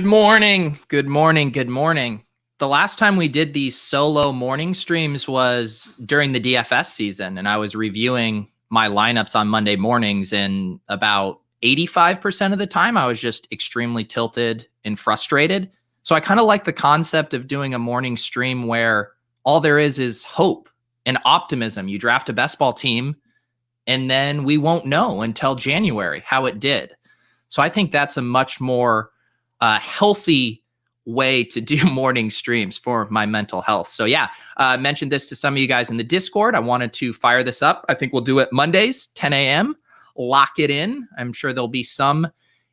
Good morning. Good morning. Good morning. The last time we did these solo morning streams was during the DFS season, and I was reviewing my lineups on Monday mornings, and about 85% of the time I was just extremely tilted and frustrated. So I kind of like the concept of doing a morning stream where all there is hope and optimism. You draft a best ball team, and then we won't know until January how it did. So I think that's a much more healthy way to do morning streams for my mental health. So yeah, I mentioned this to some of you guys in the Discord. I wanted to fire this up. I think we'll do it Mondays, 10 a.m. Lock it in. I'm sure there'll be some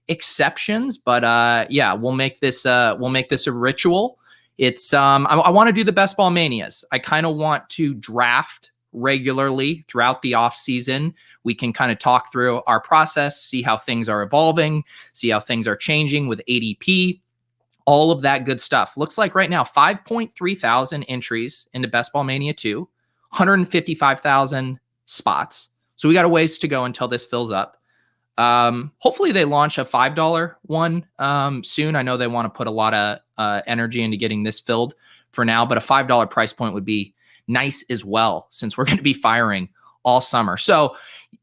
exceptions, but yeah, we'll make this a ritual. It's I want to do the best ball manias. I kind of want to draft regularly throughout the off season. We can kind of talk through our process, see how things are evolving, see how things are changing with ADP, all of that good stuff. Looks like right now 5.3 thousand entries into Best Ball Mania 2, 155,000 spots. So we got a ways to go until this fills up. Hopefully they launch a $5 one soon. I know they want to put a lot of energy into getting this filled for now, but a $5 price point would be nice as well, since we're going to be firing all summer. So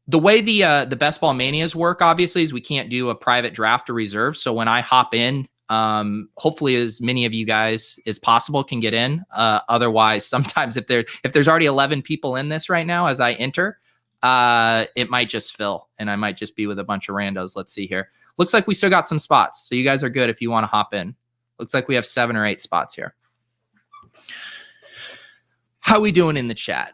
the way the best ball manias work, obviously, is we can't do a private draft or reserve. So when I hop in, hopefully as many of you guys as possible can get in. Otherwise, sometimes if there's already 11 people in this right now as I enter, it might just fill and I might just be with a bunch of randos. Let's see here. Looks like we still got some spots. So you guys are good if you want to hop in. Looks like we have 7 or 8 spots here. How we doing in the chat?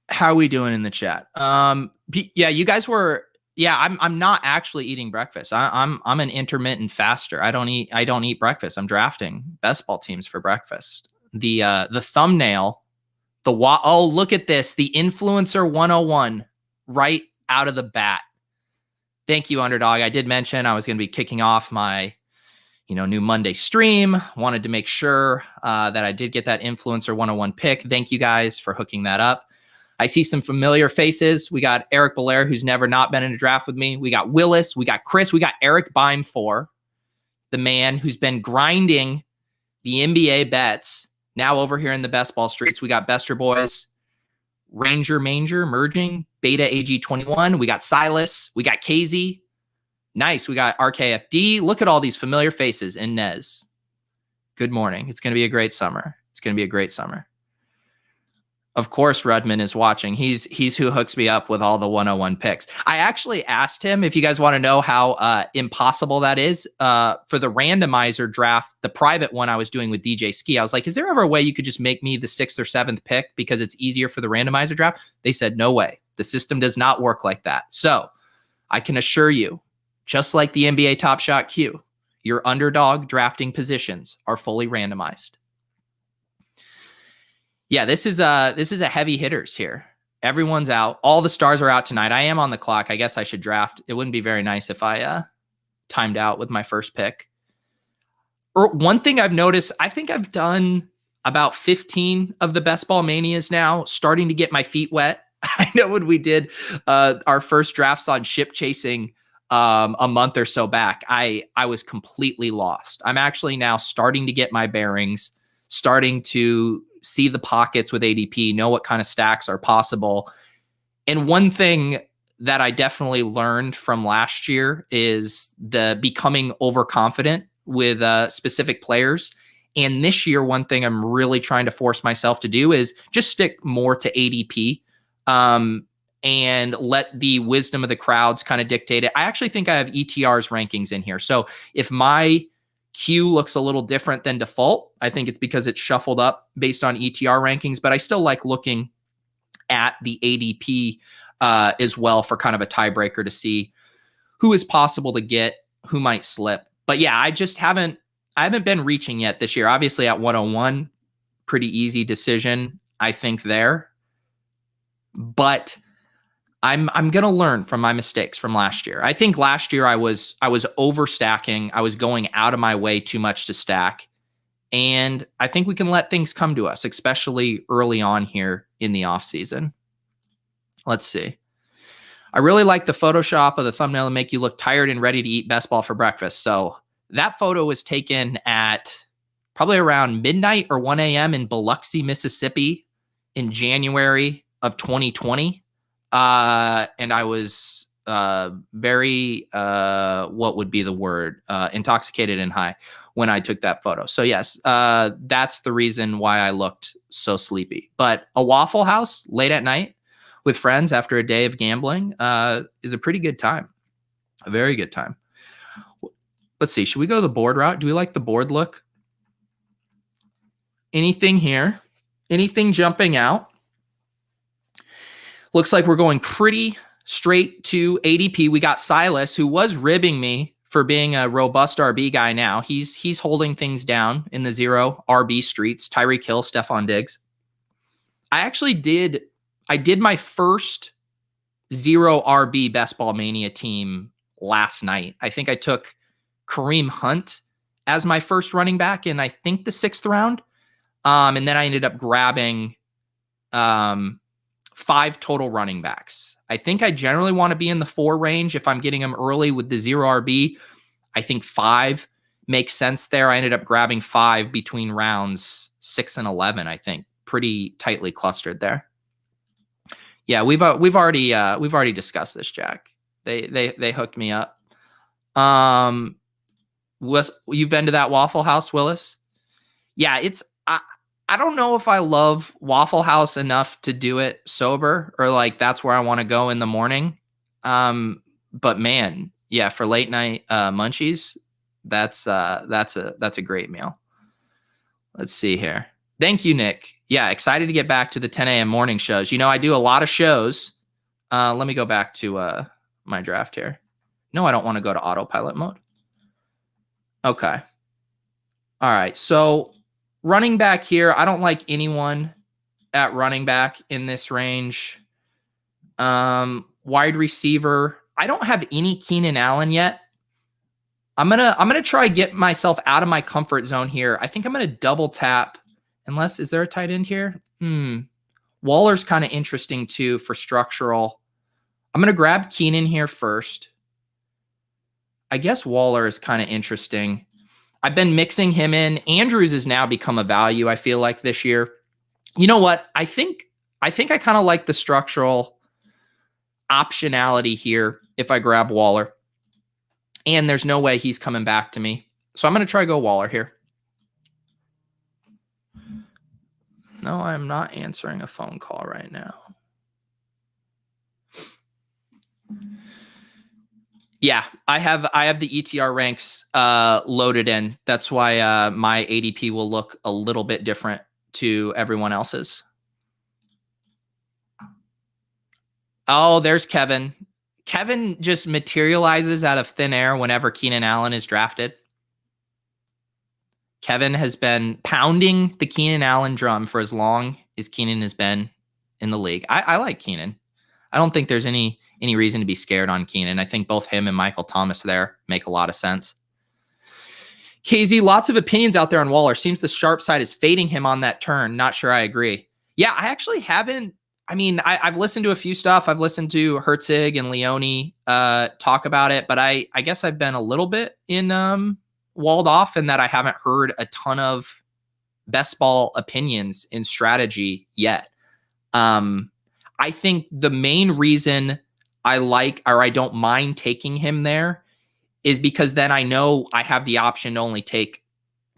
How we doing in the chat? Yeah, you guys were. Yeah, I'm not actually eating breakfast. I'm an intermittent faster. I don't eat breakfast. I'm drafting best ball teams for breakfast. The thumbnail, oh, look at this, the influencer 101 right out of the bat. Thank you, Underdog. I did mention I was going to be kicking off my new Monday stream. Wanted to make sure that I did get that influencer 101 pick. Thank you guys for hooking that up. I see some familiar faces. We got Eric Belair, who's never not been in a draft with me. We got Willis. We got Chris. We got Eric Bime 4, the man who's been grinding the NBA bets. Now over here in the best ball streets, we got Bester Boys, Ranger Manger, Merging, Beta AG21. We got Silas. We got KZ. Nice. We got RKFD. Look at all these familiar faces. Inez. Good morning. It's going to be a great summer. It's going to be a great summer. Of course, Rudman is watching. He's who hooks me up with all the 101 picks. I actually asked him, if you guys want to know how impossible that is, for the randomizer draft, the private one I was doing with DJ Ski. I was like, is there ever a way you could just make me the 6th or 7th pick because it's easier for the randomizer draft? They said, no way. The system does not work like that. So I can assure you, just like the NBA Top Shot Q, your underdog drafting positions are fully randomized. Yeah, this is a heavy hitters here. Everyone's out. All the stars are out tonight. I am on the clock. I guess I should draft. It wouldn't be very nice if I timed out with my first pick. One thing I've noticed, I think I've done about 15 of the best ball manias now, starting to get my feet wet. I know when we did our first drafts on ship chasing a month or so back, I was completely lost. I'm actually now starting to get my bearings, starting to see the pockets with ADP, know what kind of stacks are possible. And one thing that I definitely learned from last year is the becoming overconfident with specific players. And this year, one thing I'm really trying to force myself to do is just stick more to ADP. And let the wisdom of the crowds kind of dictate it. I actually think I have ETR's rankings in here. So if my Q looks a little different than default, I think it's because it's shuffled up based on ETR rankings, but I still like looking at the ADP as well for kind of a tiebreaker to see who is possible to get, who might slip. But yeah, I haven't been reaching yet this year. Obviously at 101, pretty easy decision, I think there. But I'm going to learn from my mistakes from last year. I think last year I was overstacking. I was going out of my way too much to stack. And I think we can let things come to us, especially early on here in the off season. Let's see. I really like the Photoshop of the thumbnail to make you look tired and ready to eat best ball for breakfast. So That photo was taken at probably around midnight or 1 a.m. in Biloxi, Mississippi in January of 2020. And I was very, what would be the word? Intoxicated and high when I took that photo. So yes, that's the reason why I looked so sleepy. But a Waffle House late at night with friends after a day of gambling is a pretty good time. A very good time. Let's see. Should we go the board route? Do we like the board look? Anything here? Anything jumping out? Looks like we're going pretty straight to ADP. We got Silas, who was ribbing me for being a robust RB guy now. He's holding things down in the 0 RB streets. Tyreek Hill, Stephon Diggs. I did my first 0 RB Best Ball Mania team last night. I think I took Kareem Hunt as my first running back in, I think, the 6th round. And then I ended up grabbing 5 total running backs. I think I generally want to be in the 4 range if I'm getting them early with the 0 RB. I think 5 makes sense there. I ended up grabbing 5 between rounds 6 and 11, I think. Pretty tightly clustered there. Yeah, we've already discussed this, Jack. They hooked me up. You've been to that Waffle House, Willis? Yeah, I don't know if I love Waffle House enough to do it sober, or like that's where I want to go in the morning. But man, yeah, for late night munchies, that's a great meal. Let's see here. Thank you, Nick. Yeah, excited to get back to the 10 a.m. morning shows. You know, I do a lot of shows. Let me go back to my draft here. No, I don't want to go to autopilot mode. Okay. All right. So running back here, I don't like anyone at running back in this range. Wide receiver, I don't have any Keenan Allen yet. I'm gonna try get myself out of my comfort zone here. I think I'm gonna double tap. Unless, is there a tight end here? Waller's kind of interesting too for structural. I'm gonna grab Keenan here first. I guess Waller is kind of interesting. I've been mixing him in. Andrews has now become a value, I feel like, this year. You know what? I think I kind of like the structural optionality here if I grab Waller. And there's no way he's coming back to me. So I'm going to try go Waller here. No, I'm not answering a phone call right now. Yeah, I have the ETR ranks loaded in. That's why my ADP will look a little bit different to everyone else's. Oh, there's Kevin. Kevin just materializes out of thin air whenever Keenan Allen is drafted. Kevin has been pounding the Keenan Allen drum for as long as Keenan has been in the league. I like Keenan. I don't think there's any reason to be scared on Keenan. I think both him and Michael Thomas there make a lot of sense. KZ, lots of opinions out there on Waller. Seems the sharp side is fading him on that turn. Not sure I agree. Yeah, I actually haven't. I mean, I've listened to a few stuff. I've listened to Herzig and Leone talk about it, but I guess I've been a little bit in walled off in that I haven't heard a ton of best ball opinions in strategy yet. I think the main reason I like, or I don't mind taking him there, is because then I know I have the option to only take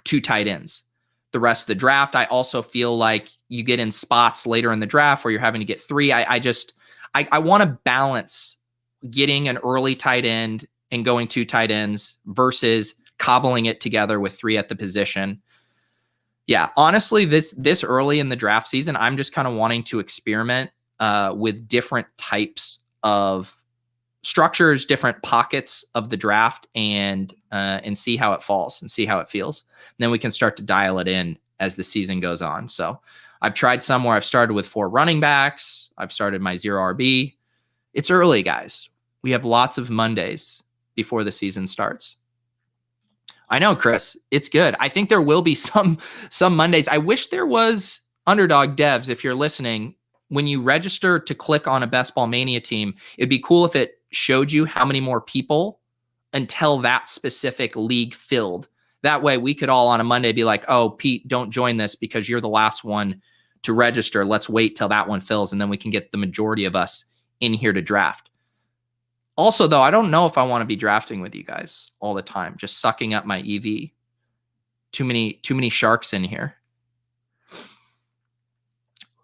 2 tight ends the rest of the draft. I also feel like you get in spots later in the draft where you're having to get 3. I want to balance getting an early tight end and going 2 tight ends versus cobbling it together with 3 at the position. Yeah, honestly, this early in the draft season, I'm just kind of wanting to experiment with different types of structures, different pockets of the draft, and see how it falls and see how it feels. And then we can start to dial it in as the season goes on. So I've tried some where I've started with 4 running backs. I've started my 0 RB. It's early, guys. We have lots of Mondays before the season starts. I know, Chris. It's good. I think there will be some Mondays. I wish there was Underdog devs, if you're listening. When you register to click on a Best Ball Mania team, it'd be cool if it showed you how many more people until that specific league filled. That way we could all on a Monday be like, oh, Pete, don't join this because you're the last one to register. Let's wait till that one fills, and then we can get the majority of us in here to draft. Also, though, I don't know if I want to be drafting with you guys all the time, just sucking up my EV. Too many sharks in here.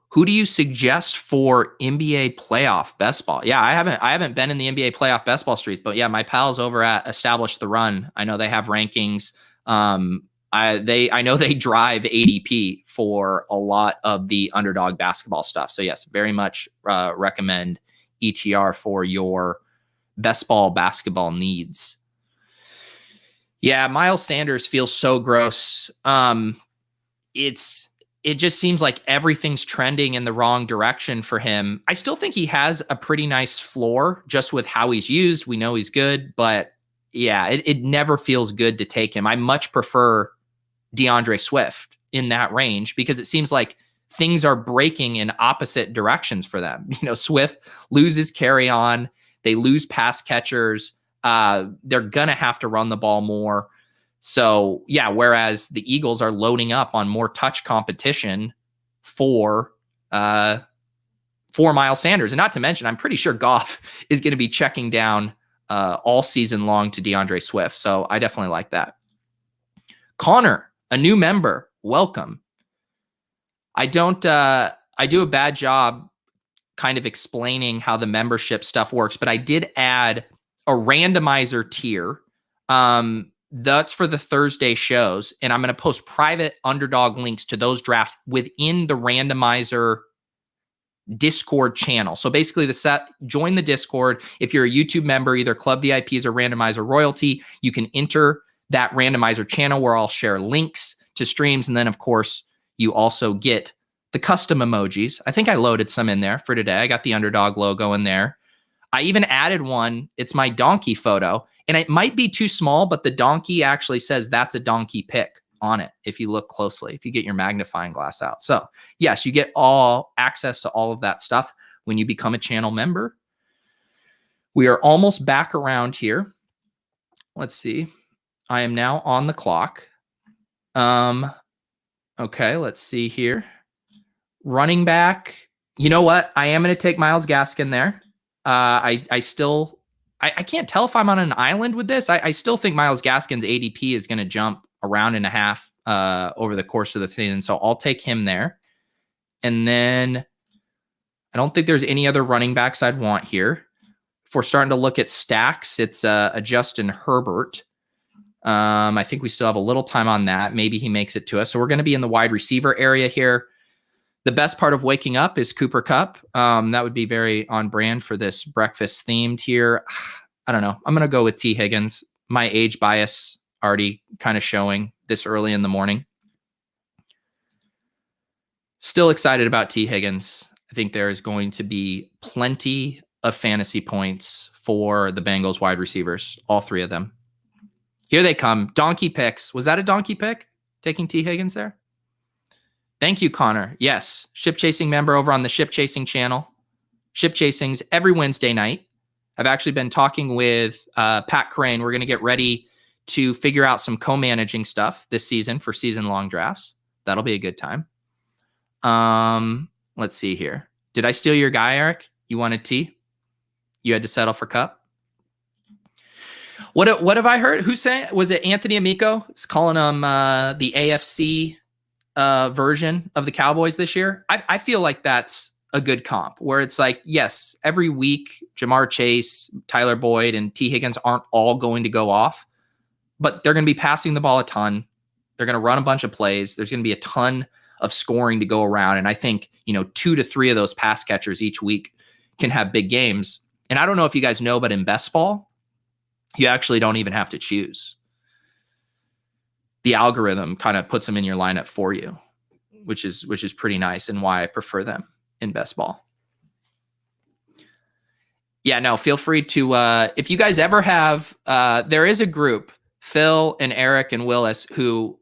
Who do you suggest for NBA playoff best ball? Yeah, I haven't been in the NBA playoff best ball streets, but yeah, my pals over at Establish the Run, I know they have rankings. I know they drive ADP for a lot of the Underdog basketball stuff. So yes, very much recommend ETR for your best ball basketball needs. Yeah, Miles Sanders feels so gross. It just seems like everything's trending in the wrong direction for him. I still think he has a pretty nice floor just with how he's used. We know he's good, but yeah, it never feels good to take him. I much prefer DeAndre Swift in that range because it seems like things are breaking in opposite directions for them. You know, Swift loses carry on. They lose pass catchers. They're going to have to run the ball more. So, yeah, whereas the Eagles are loading up on more touch competition for Miles Sanders. And not to mention, I'm pretty sure Goff is going to be checking down all season long to DeAndre Swift. So I definitely like that. Connor, a new member, welcome. I do a bad job kind of explaining how the membership stuff works, but I did add a randomizer tier. That's for the Thursday shows. And I'm going to post private Underdog links to those drafts within the randomizer Discord channel. So basically join the Discord. If you're a YouTube member, either Club VIPs or Randomizer Royalty, you can enter that randomizer channel where I'll share links to streams. And then of course you also get the custom emojis. I think I loaded some in there for today. I got the Underdog logo in there. I even added one. It's my donkey photo. And it might be too small, but the donkey actually says that's a donkey pic on it if you look closely, if you get your magnifying glass out. So yes, you get all access to all of that stuff when you become a channel member. We are almost back around here. Let's see. I am now on the clock. Okay, let's see here. Running back. You know what? I am going to take Myles Gaskin there. I can't tell if I'm on an island with this. I still think Myles Gaskin's ADP is going to jump a round and a half over the course of the season. So I'll take him there. And then I don't think there's any other running backs I'd want here. If we're starting to look at stacks, it's a Justin Herbert. I think we still have a little time on that. Maybe he makes it to us. So we're going to be in the wide receiver area here. The best part of waking up is Cooper Kupp. That would be very on brand for this breakfast themed here. I don't know. I'm going to go with T. Higgins. My age bias already kind of showing this early in the morning. Still excited about T. Higgins. I think there is going to be plenty of fantasy points for the Bengals wide receivers, all three of them. Here they come. Donkey picks. Was that a donkey pick? Taking T. Higgins there? Thank you, Connor. Yes. Ship Chasing member over on the Ship Chasing channel. Ship Chasings every Wednesday night. I've actually been talking with Pat Crane. We're going to get ready to figure out some co-managing stuff this season for season-long drafts. That'll be a good time. Let's see here. Did I steal your guy, Eric? You wanted T? You had to settle for Kupp? What have I heard? Who's saying? Was it Anthony Amico? It's calling him the AFC version of the Cowboys this year. I feel like that's a good comp where it's like, yes, every week, Jamar Chase, Tyler Boyd, and T. Higgins aren't all going to go off, but they're going to be passing the ball a ton. They're going to run a bunch of plays. There's going to be a ton of scoring to go around. And I think, 2 to 3 of those pass catchers each week can have big games. And I don't know if you guys know, but in best ball, you actually don't even have to choose. The algorithm kind of puts them in your lineup for you, which is pretty nice and why I prefer them in best ball. Yeah, no, feel free to, if you guys ever have, there is a group, Phil and Eric and Willis, who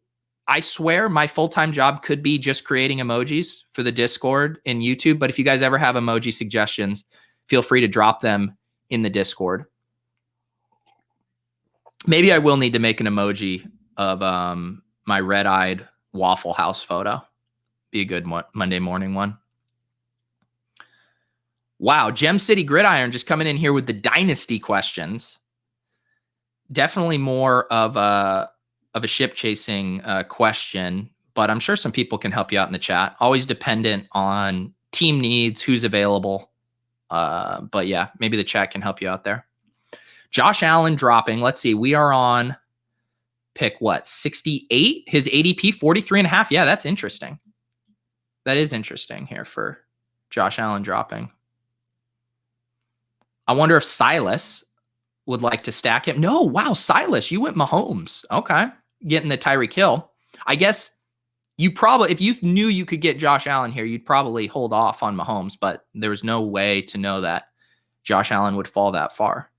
I swear my full-time job could be just creating emojis for the Discord and YouTube. But if you guys ever have emoji suggestions, feel free to drop them in the Discord. Maybe I will need to make an emoji of my red-eyed Waffle House photo. Be a good Monday morning one. Wow, Gem City Gridiron just coming in here with the dynasty questions. Definitely more of a ship chasing question, but I'm sure some people can help you out in the chat. Always dependent on team needs, who's available. But yeah, maybe the chat can help you out there. Josh Allen dropping. Let's see. We are on pick what? 68? His ADP 43.5. Yeah, that's interesting. That is interesting here for Josh Allen dropping. I wonder if Silas would like to stack him. No, wow, Silas, you went Mahomes. Okay. Getting the Tyreek Hill. I guess you probably, if you knew you could get Josh Allen here, you'd probably hold off on Mahomes, but there was no way to know that Josh Allen would fall that far.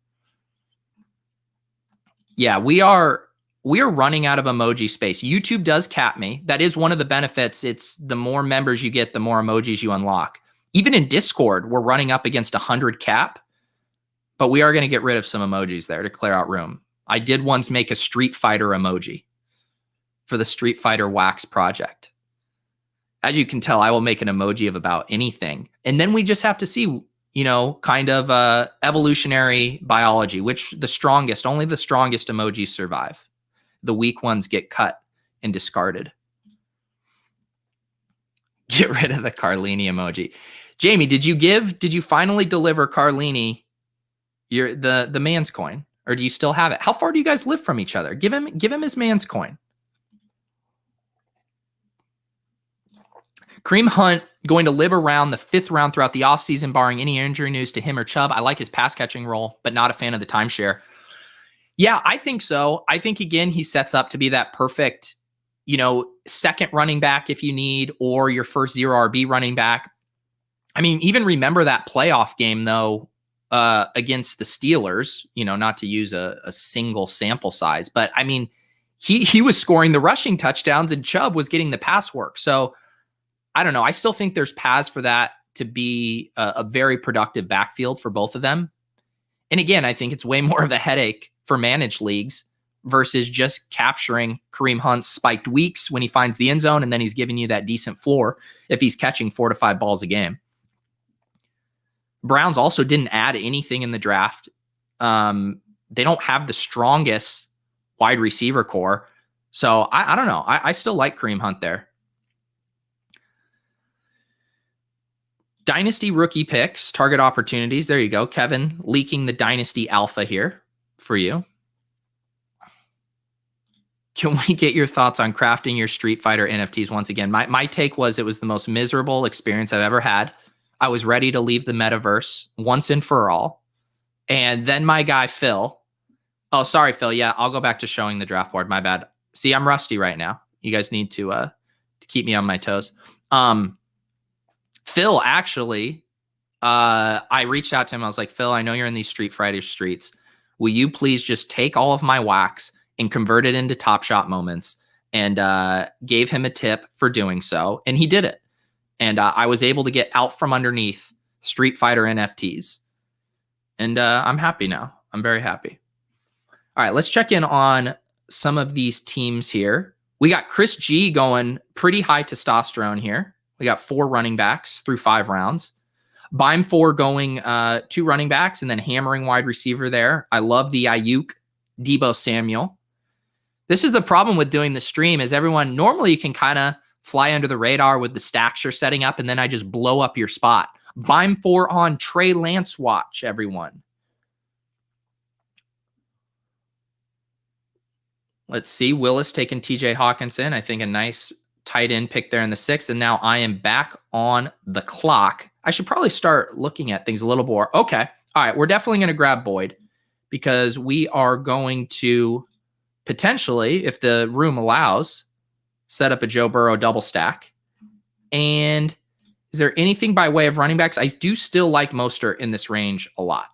Yeah, we are running out of emoji space. YouTube does cap me. That is one of the benefits. It's the more members you get, the more emojis you unlock. Even in Discord, we're running up against 100 cap, but we are going to get rid of some emojis there to clear out room. I did once make a Street Fighter emoji for the Street Fighter Wax project. As you can tell, I will make an emoji of about anything. And then we just have to see, you know, kind of evolutionary biology, which only the strongest emojis survive. The weak ones get cut and discarded. Get rid of the Carlini emoji. Jamie, did you finally deliver Carlini the man's coin, or do you still have it? How far do you guys live from each other? Give him his man's coin. Kareem Hunt going to live around the 5th round throughout the offseason, barring any injury news to him or Chubb. I like his pass catching role, but not a fan of the timeshare. Yeah, I think so. I think, again, he sets up to be that perfect, you know, second running back if you need, or your first 0 RB running back. I mean, even remember that playoff game, though, against the Steelers, you know, not to use a single sample size, but I mean, he was scoring the rushing touchdowns and Chubb was getting the pass work. So I don't know. I still think there's paths for that to be a very productive backfield for both of them. And again, I think it's way more of a headache for managed leagues versus just capturing Kareem Hunt's spiked weeks when he finds the end zone, and then he's giving you that decent floor if he's catching 4 to 5 balls a game. Browns also didn't add anything in the draft. They don't have the strongest wide receiver core. So I don't know. I still like Kareem Hunt there. Dynasty rookie picks, target opportunities. There you go. Kevin leaking the Dynasty Alpha here for you. Can we get your thoughts on crafting your Street Fighter NFTs once again? My take was it was the most miserable experience I've ever had. I was ready to leave the metaverse once and for all. And then my guy, Phil. Oh, sorry, Phil. Yeah, I'll go back to showing the draft board. My bad. See, I'm rusty right now. You guys need to keep me on my toes. Phil, actually, I reached out to him. I was like, Phil, I know you're in these Street Fighter streets. Will you please just take all of my wax and convert it into Top Shot moments? And gave him a tip for doing so. And he did it. And I was able to get out from underneath Street Fighter NFTs. And I'm happy now. I'm very happy. All right, let's check in on some of these teams here. We got Chris G going pretty high testosterone here. We got 4 running backs through 5 rounds. Bime 4 going 2 running backs and then hammering wide receiver there. I love the Ayuk, Debo Samuel. This is the problem with doing the stream is everyone, normally you can kind of fly under the radar with the stacks you're setting up, and then I just blow up your spot. Bime 4 on Trey Lance watch, everyone. Let's see. Willis taking TJ Hawkinson. I think a nice tight end pick there in the 6th. And now I am back on the clock. I should probably start looking at things a little more. Okay. All right. We're definitely going to grab Boyd because we are going to potentially, if the room allows, set up a Joe Burrow double stack. And is there anything by way of running backs? I do still like Mostert in this range a lot.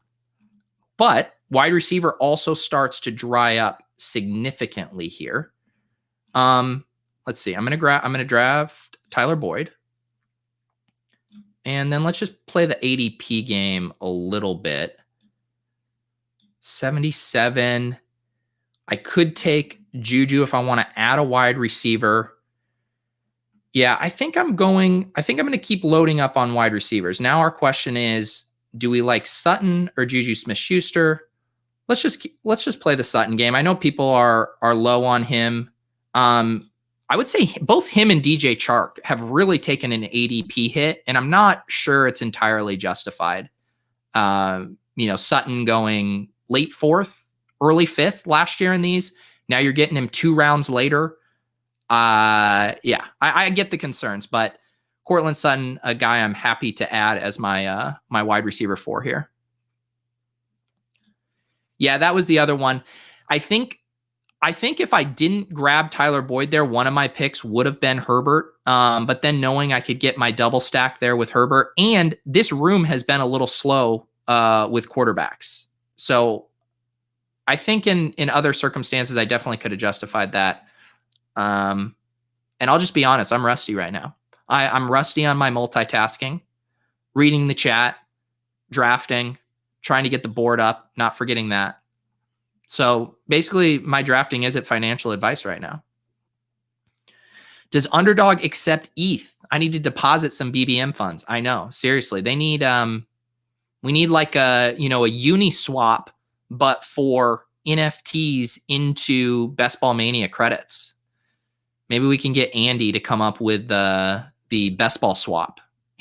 But wide receiver also starts to dry up significantly here. Let's see. I'm gonna draft Tyler Boyd. And then let's just play the ADP game a little bit. 77. I could take Juju if I want to add a wide receiver. Yeah, I think I'm going to keep loading up on wide receivers. Now our question is, do we like Sutton or Juju Smith-Schuster? Let's just play the Sutton game. I know people are low on him. I would say both him and DJ Chark have really taken an ADP hit, and I'm not sure it's entirely justified. Sutton going late 4th, early 5th last year in these. Now you're getting him 2 rounds later. I get the concerns, but Cortland Sutton, a guy I'm happy to add as my my wide receiver 4 here. Yeah, that was the other one. I think if I didn't grab Tyler Boyd there, one of my picks would have been Herbert. But then knowing I could get my double stack there with Herbert, and this room has been a little slow with quarterbacks. So I think in other circumstances, I definitely could have justified that. And I'll just be honest, I'm rusty right now. I'm rusty on my multitasking, reading the chat, drafting, trying to get the board up, not forgetting that. So basically my drafting isn't financial advice right now. Does Underdog accept ETH? I need to deposit some BBM funds. I know, seriously. They need, we need like a Uniswap, but for NFTs into Ball Mania credits. Maybe we can get Andy to come up with the best ball swap.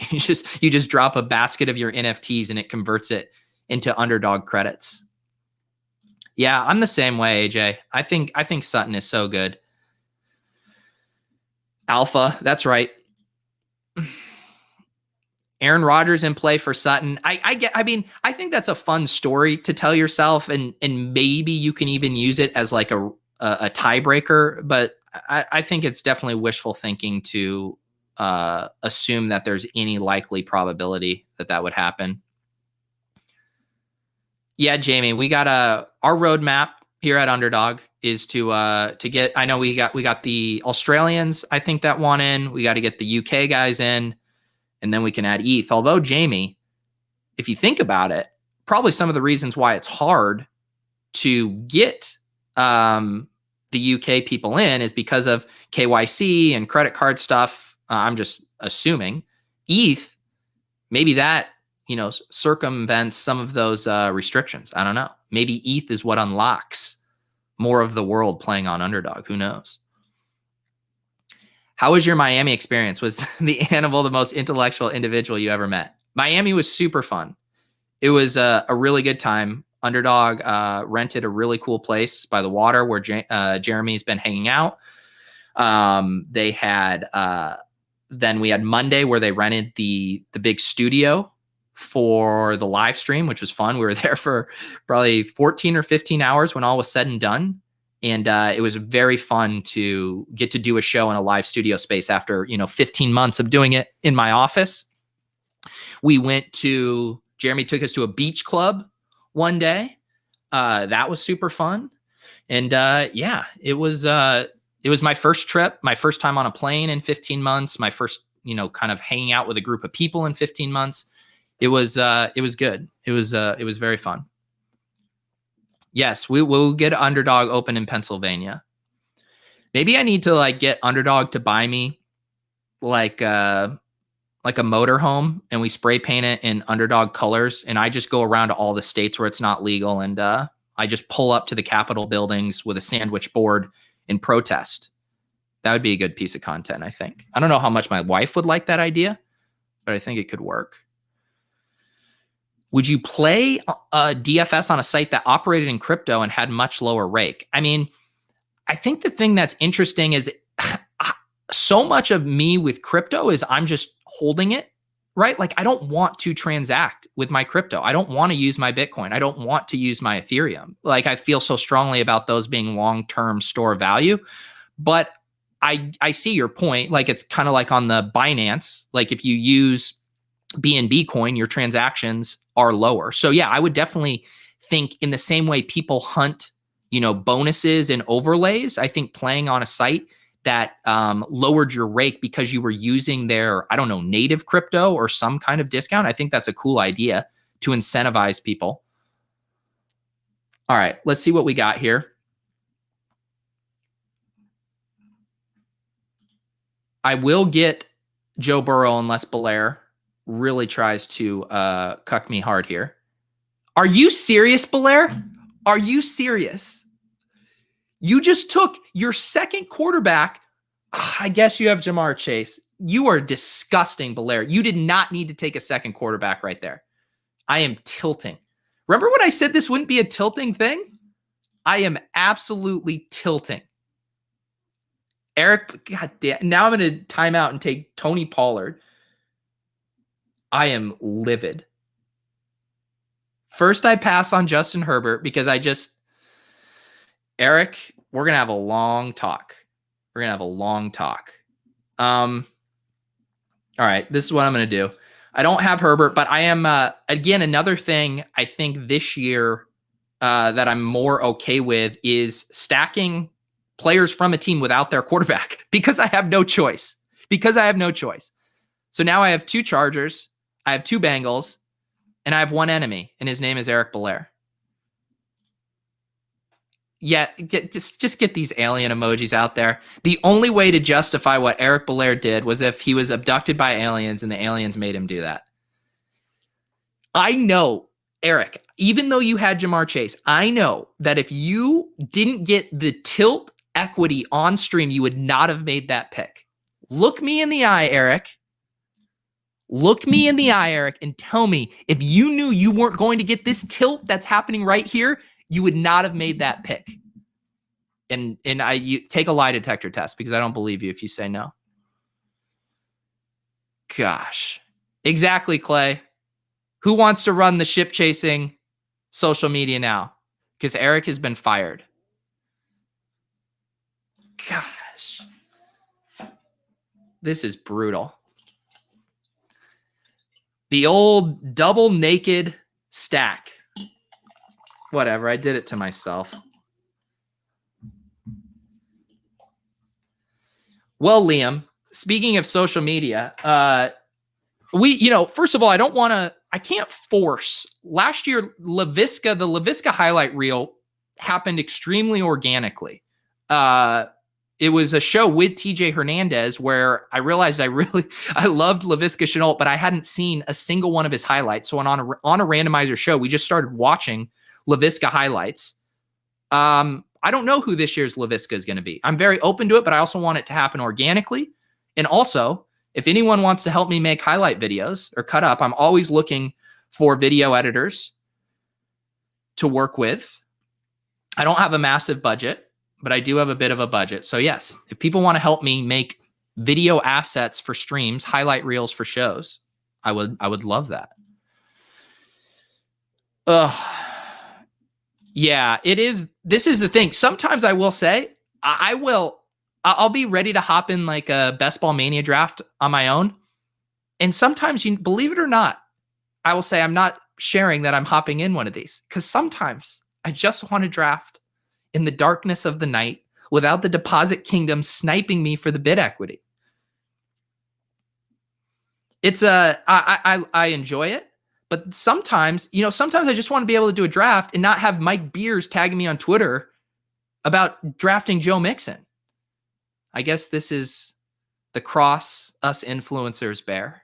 You just drop a basket of your NFTs and it converts it into Underdog credits. Yeah, I'm the same way, AJ. I think Sutton is so good. Alpha, that's right. Aaron Rodgers in play for Sutton. I think that's a fun story to tell yourself, and maybe you can even use it as like a tiebreaker, but I think it's definitely wishful thinking to assume that there's any likely probability that would happen. Yeah, Jamie, we got our roadmap here at Underdog is to get. I know we got the Australians. I think that want in. We got to get the UK guys in, and then we can add ETH. Although Jamie, if you think about it, probably some of the reasons why it's hard to get the UK people in is because of KYC and credit card stuff. I'm just assuming ETH, maybe that circumvents some of those restrictions. I don't know. Maybe ETH is what unlocks more of the world playing on Underdog. Who knows? How was your Miami experience? Was the animal the most intellectual individual you ever met? Miami was super fun. It was a really good time. Underdog rented a really cool place by the water where Jeremy's been hanging out. They had then we had Monday where they rented the big studio for the live stream, which was fun. We were there for probably 14 or 15 hours when all was said and done. And it was very fun to get to do a show in a live studio space after, 15 months of doing it in my office. Jeremy took us to a beach club one day. That was super fun. And it was my first trip, my first time on a plane in 15 months, my first, kind of hanging out with a group of people in 15 months. It was good. It was very fun. Yes, we will get Underdog open in Pennsylvania. Maybe I need to get Underdog to buy me like a motorhome, and we spray paint it in Underdog colors, and I just go around to all the states where it's not legal, and I just pull up to the Capitol buildings with a sandwich board and protest. That would be a good piece of content, I think. I don't know how much my wife would like that idea, but I think it could work. Would you play DFS on a site that operated in crypto and had much lower rake? I mean, I think the thing that's interesting is so much of me with crypto is I'm just holding it, right? Like I don't want to transact with my crypto. I don't want to use my Bitcoin. I don't want to use my Ethereum. Like I feel so strongly about those being long-term store value, but I see your point. Like it's kind of like on the Binance, like if you use BNB coin, your transactions are lower. So yeah, I would definitely think in the same way people hunt, bonuses and overlays. I think playing on a site that lowered your rake because you were using their, native crypto or some kind of discount. I think that's a cool idea to incentivize people. All right, let's see what we got here. I will get Joe Burrow unless Belair really tries to cuck me hard here. Are you serious, Belair? Are you serious? You just took your second quarterback. I guess you have Jamar Chase. You are disgusting, Belair. You did not need to take a second quarterback right there. I am tilting. Remember when I said this wouldn't be a tilting thing? I am absolutely tilting. Eric, goddamn. Now I'm going to time out and take Tony Pollard. I am livid. First, I pass on Justin Herbert because Eric, we're going to have a long talk. We're going to have a long talk. All right, this is what I'm going to do. I don't have Herbert, but I am, again, another thing I think this year that I'm more okay with is stacking players from a team without their quarterback because I have no choice. So now I have 2 Chargers, I have 2 Bengals, and I have 1 enemy, and his name is Eric Belair. Yeah, just get these alien emojis out there. The only way to justify what Eric Belair did was if he was abducted by aliens and the aliens made him do that. I know, Eric, even though you had Jamar Chase, I know that if you didn't get the tilt equity on stream, you would not have made that pick. Look me in the eye, Eric. Look me in the eye, Eric, and tell me if you knew you weren't going to get this tilt that's happening right here, you would not have made that pick. And you take a lie detector test because I don't believe you if you say no. Gosh. Exactly, Clay. Who wants to run the ship chasing social media now? Because Eric has been fired. Gosh. This is brutal. The old double naked stack. Whatever, I did it to myself. Well, Liam, speaking of social media, first of all, I can't force. Last year, the LaVisca highlight reel happened extremely organically. It was a show with TJ Hernandez where I realized I loved LaVisca Chenault, but I hadn't seen a single one of his highlights. So on a randomizer show, we just started watching LaVisca highlights. I don't know who this year's LaVisca is going to be. I'm very open to it, but I also want it to happen organically. And also, if anyone wants to help me make highlight videos or cut up, I'm always looking for video editors to work with. I don't have a massive budget, but I do have a bit of a budget. So yes, if people want to help me make video assets for streams, highlight reels for shows, I would love that. Yeah, it is. This is the thing. Sometimes I will say I'll be ready to hop in like a Ball Mania draft on my own. And sometimes, believe it or not, I will say I'm not sharing that I'm hopping in one of these because sometimes I just want to draft in the darkness of the night without the deposit kingdom sniping me for the bid equity. It's I enjoy it. But sometimes I just want to be able to do a draft and not have Mike Beers tagging me on Twitter about drafting Joe Mixon. I guess this is the cross us influencers bear.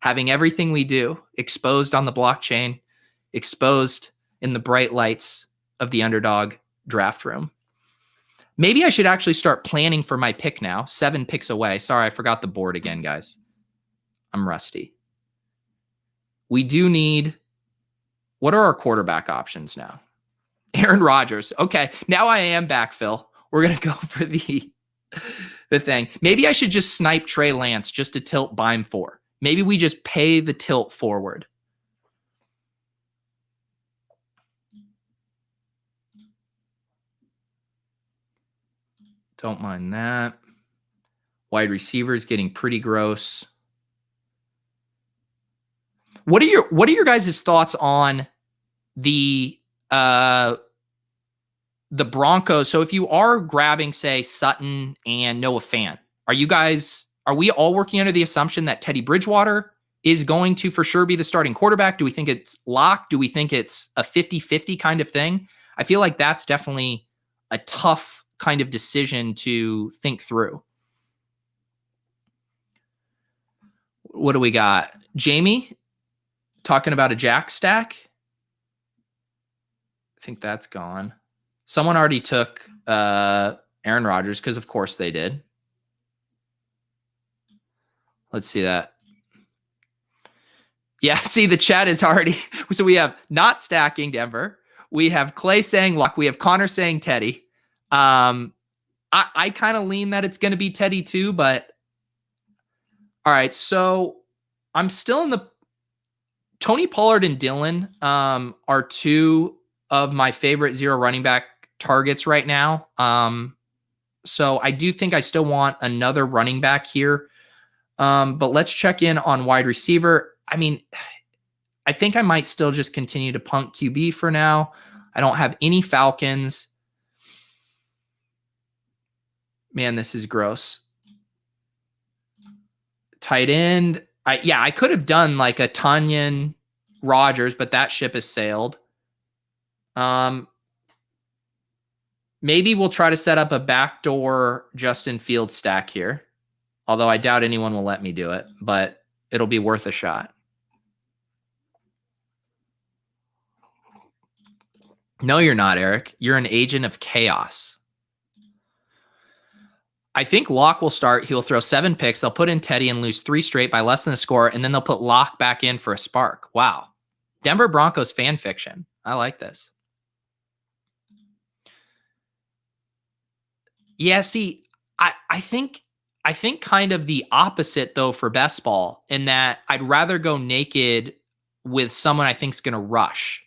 Having everything we do exposed on the blockchain, exposed in the bright lights of the Underdog draft room. Maybe I should actually start planning for my pick now. 7 picks away. Sorry, I forgot the board again, guys. I'm rusty. We do need, what are our quarterback options now? Aaron Rodgers. Okay, now I am back, Phil. We're going to go for the thing. Maybe I should just snipe Trey Lance just to tilt Bime 4. Maybe we just pay the tilt forward. Don't mind that. Wide receivers getting pretty gross. What are your guys' thoughts on the Broncos? So if you are grabbing, say, Sutton and Noah Fant, are we all working under the assumption that Teddy Bridgewater is going to for sure be the starting quarterback? Do we think it's locked? Do we think it's a 50-50 kind of thing? I feel like that's definitely a tough kind of decision to think through. What do we got? Jamie talking about a jack stack. I think that's gone. Someone already took Aaron Rodgers because of course they did. Let's see that. Yeah, see, the chat is already. So we have not stacking Denver. We have Clay saying Luck. We have Connor saying Teddy. I kind of lean that it's going to be Teddy too, but all right. So I'm still in the Tony Pollard and Dylan are two of my favorite zero running back targets right now. So I do think I still want another running back here. But let's check in on wide receiver. I mean, I think I might still just continue to punt QB for now. I don't have any Falcons. Man, this is gross. Tight end. I could have done like a Tunyon Rodgers, but that ship has sailed. Maybe we'll try to set up a backdoor Justin Fields stack here. Although I doubt anyone will let me do it, but it'll be worth a shot. No, you're not, Eric. You're an agent of chaos. I think Locke will start. He'll throw 7 picks. They'll put in Teddy and lose 3 straight by less than a score, and then they'll put Locke back in for a spark. Wow. Denver Broncos fan fiction. I like this. Yeah, see, I think kind of the opposite, though, for best ball, in that I'd rather go naked with someone I think is going to rush.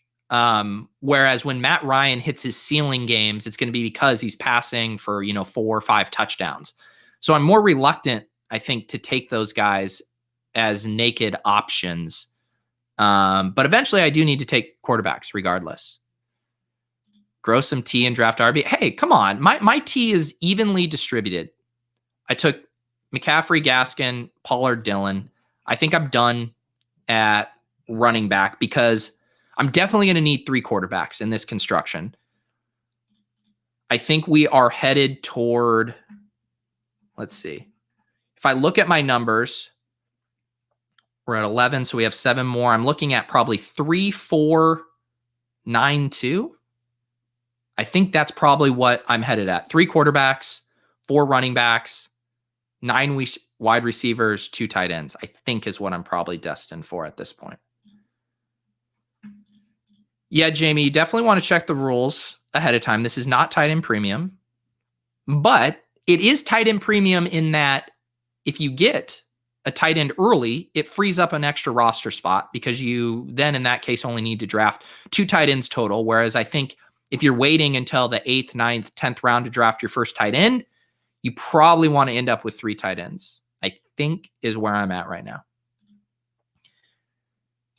Whereas when Matt Ryan hits his ceiling games, it's going to be because he's passing for, 4 or 5 touchdowns. So I'm more reluctant, I think, to take those guys as naked options. But eventually I do need to take quarterbacks regardless. Grow some T and draft RB. Hey, come on. My T is evenly distributed. I took McCaffrey, Gaskin, Pollard, Dillon. I think I'm done at running back because I'm definitely going to need 3 quarterbacks in this construction. I think we are headed toward, let's see. If I look at my numbers, we're at 11, so we have 7 more. I'm looking at probably 3, 4, 9, 2. I think that's probably what I'm headed at. 3 quarterbacks, 4 running backs, 9 wide receivers, 2 tight ends, I think is what I'm probably destined for at this point. Yeah, Jamie, you definitely want to check the rules ahead of time. This is not tight end premium, but it is tight end premium in that if you get a tight end early, it frees up an extra roster spot because you then in that case only need to draft 2 tight ends total. Whereas I think if you're waiting until the 8th, 9th, 10th round to draft your first tight end, you probably want to end up with 3 tight ends, I think is where I'm at right now.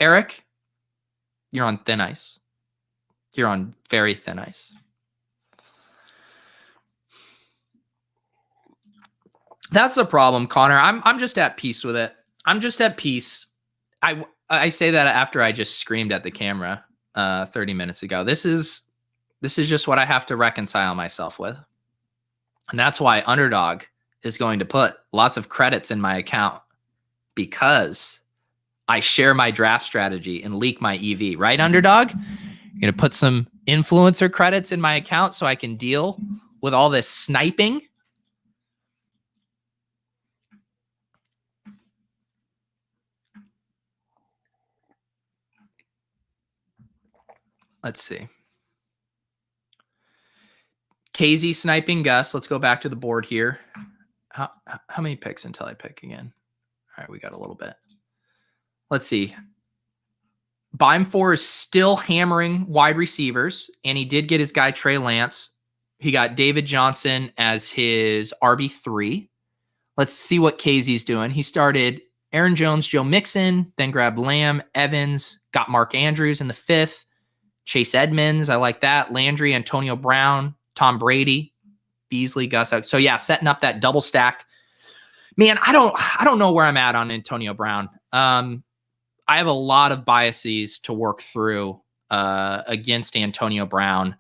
Eric, you're on thin ice. You're on very thin ice. That's the problem, Connor. I'm just at peace with it. I'm just at peace. I say that after I just screamed at the camera 30 minutes ago. This is just what I have to reconcile myself with. And that's why Underdog is going to put lots of credits in my account because I share my draft strategy and leak my EV. Right, Underdog? You're going to put some influencer credits in my account so I can deal with all this sniping. Let's see. KZ sniping Gus. Let's go back to the board here. How many picks until I pick again? All right, we got a little bit. Let's see. Beim4 is still hammering wide receivers, and he did get his guy Trey Lance. He got David Johnson as his RB3. Let's see what KZ's doing. He started Aaron Jones, Joe Mixon, then grabbed Lamb, Evans, got Mark Andrews in the 5th, Chase Edmonds, I like that, Landry, Antonio Brown, Tom Brady, Beasley, Gus. So yeah, setting up that double stack. Man, I don't know where I'm at on Antonio Brown. I have a lot of biases to work through against Antonio Brown.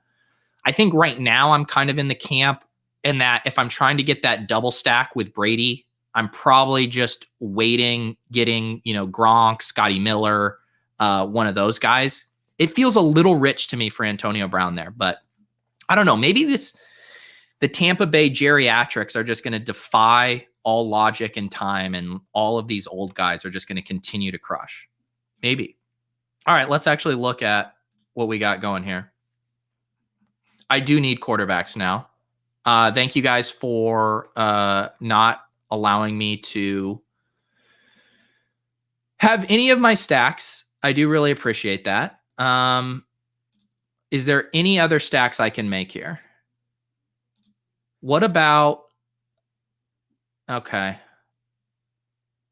I think right now I'm kind of in the camp in that if I'm trying to get that double stack with Brady, I'm probably just waiting, getting, Gronk, Scotty Miller, one of those guys. It feels a little rich to me for Antonio Brown there, but I don't know. Maybe the Tampa Bay geriatrics are just going to defy all logic and time, and all of these old guys are just going to continue to crush. Maybe. All right, let's actually look at what we got going here. I do need quarterbacks now. Thank you guys for not allowing me to have any of my stacks. I do really appreciate that. Is there any other stacks I can make here? What about... Okay.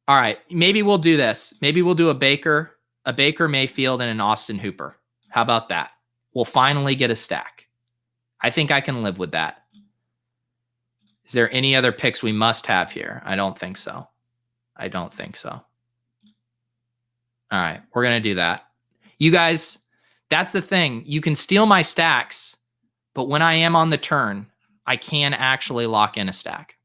All right. Maybe we'll do this. Maybe we'll do a Baker Mayfield, and an Austin Hooper. How about that? We'll finally get a stack. I think I can live with that. Is there any other picks we must have here? I don't think so. I don't think so. All right. We're going to do that. You guys, that's the thing. You can steal my stacks, but when I am on the turn, I can actually lock in a stack.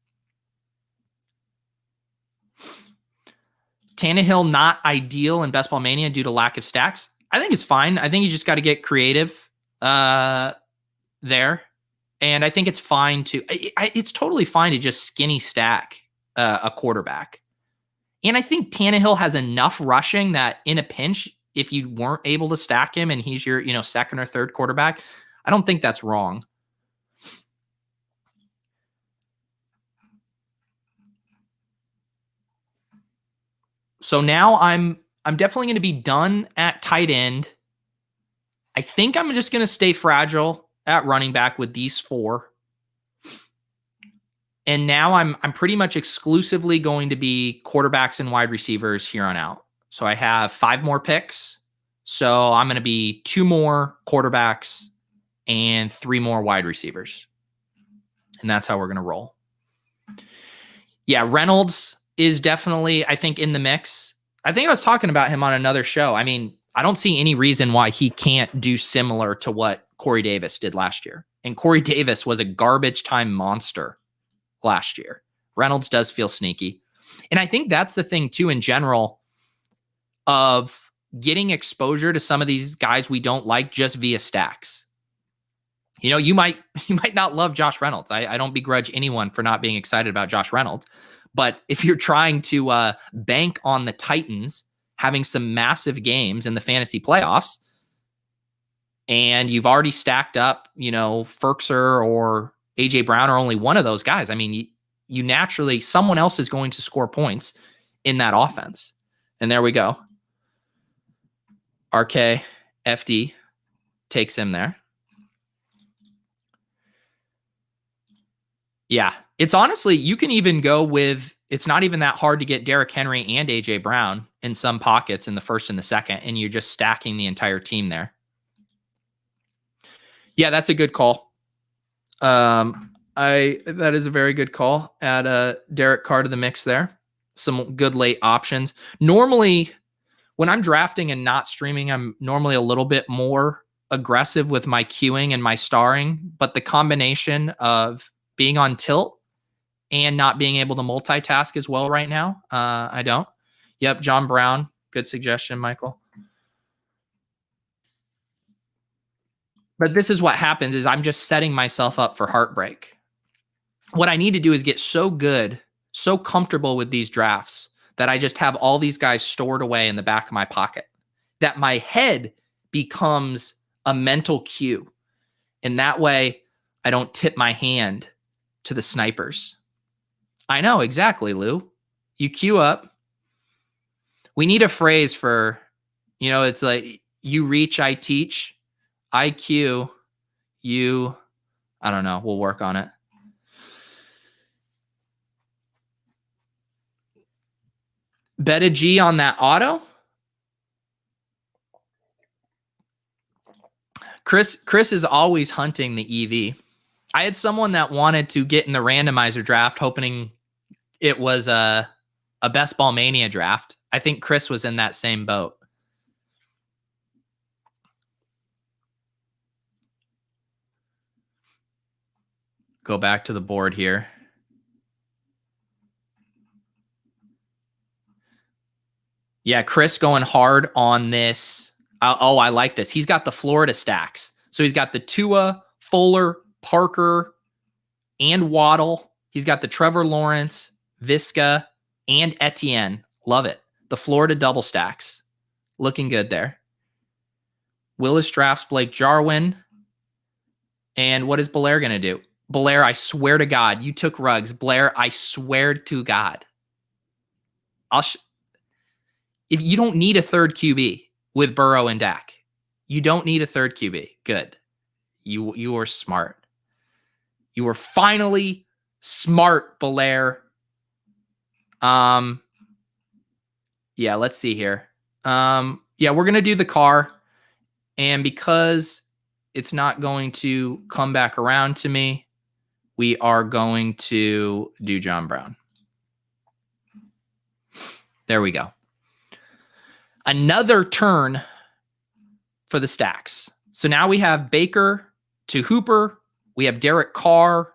Tannehill, not ideal in Best Ball Mania due to lack of stacks. I think it's fine. I think you just got to get creative there. And I think it's fine to, it's totally fine to just skinny stack a quarterback. And I think Tannehill has enough rushing that in a pinch, if you weren't able to stack him and he's your, second or third quarterback, I don't think that's wrong. So now I'm definitely going to be done at tight end. I think I'm just going to stay fragile at running back with these four. And now I'm pretty much exclusively going to be quarterbacks and wide receivers here on out. So I have 5 more picks. So I'm going to be 2 more quarterbacks and 3 more wide receivers. And that's how we're going to roll. Yeah, Reynolds is definitely, I think, in the mix. I think I was talking about him on another show. I mean, I don't see any reason why he can't do similar to what Corey Davis did last year. And Corey Davis was a garbage time monster last year. Reynolds does feel sneaky. And I think that's the thing too, in general, of getting exposure to some of these guys we don't like just via stacks. You might not love Josh Reynolds. I don't begrudge anyone for not being excited about Josh Reynolds. But if you're trying to bank on the Titans having some massive games in the fantasy playoffs, and you've already stacked up, Ferkser or AJ Brown or only one of those guys, I mean, you naturally, someone else is going to score points in that offense. And there we go. RK FD takes him there. Yeah, it's honestly, you can even go with, it's not even that hard to get Derrick Henry and AJ Brown in some pockets in the first and the second, and you're just stacking the entire team there. Yeah, that's a good call. That is a very good call. Add Derek Carr to the mix there. Some good late options. Normally, when I'm drafting and not streaming, I'm normally a little bit more aggressive with my queuing and my starring, but the combination of being on tilt and not being able to multitask as well right now, I don't. Yep, John Brown. Good suggestion, Michael. But this is what happens is I'm just setting myself up for heartbreak. What I need to do is get so good, so comfortable with these drafts that I just have all these guys stored away in the back of my pocket, that my head becomes a mental cue. And that way I don't tip my hand to the snipers. I know, exactly, Lou. You queue up. We need a phrase for, it's like, you reach, I teach. I queue, you, I don't know. We'll work on it. Bet a G on that auto. Chris is always hunting the EV. I had someone that wanted to get in the randomizer draft, hoping it was a Best Ball Mania draft. I think Chris was in that same boat. Go back to the board here. Yeah, Chris going hard on this. I like this. He's got the Florida stacks. So he's got the Tua, Fuller, Parker, and Waddle. He's got the Trevor Lawrence, Visca, and Etienne. Love it. The Florida double stacks. Looking good there. Willis drafts Blake Jarwin. And what is Blair going to do? Blair, I swear to God, you took Ruggs. Blair, I swear to God. If you don't need a third QB with Burrow and Dak, you don't need a third QB. Good. You are smart. You were finally smart, Belair. Yeah, let's see here. Yeah, we're going to do the car. And because it's not going to come back around to me, we are going to do John Brown. There we go. Another turn for the stacks. So now we have Baker to Hooper. We have Derek Carr